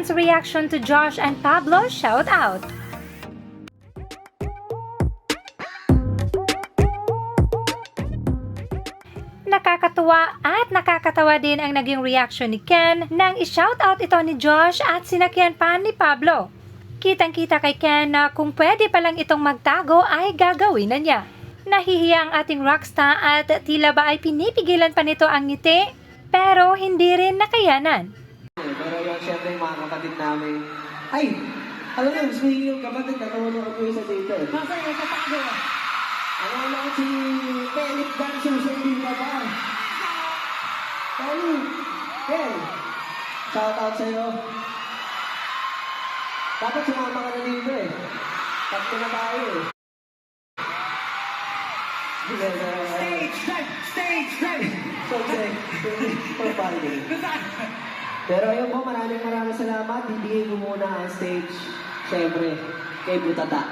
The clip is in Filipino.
Ken's reaction to Josh and Pablo shout out. Nakakatuwa at nakakatawa din ang naging reaction ni Ken nang i-shoutout ito ni Josh at sinakyan pa ni Pablo. Kitang-kita kay Ken na kung pwede palang itong magtago ay gagawin na niya. Nahihiya ang ating rockstar at tila ba ay pinipigilan pa nito ang ngiti pero hindi rin nakayanan. Pero yung syempre yung mga kapatid namin, ay! Alam mo, gusto yung kapatid, natulong ko yung sa dito eh. Masa yung katago? Alam mo si Felix Ganso sa hindi na ba? Tony, Kel, shout out sa'yo. Dapat sumama ka na dito eh. Tatlo na tayo eh. Stage time! Stage time! Pero ayun po, maraming salamat. Ibigay ko muna ang stage, syempre, kay Butata.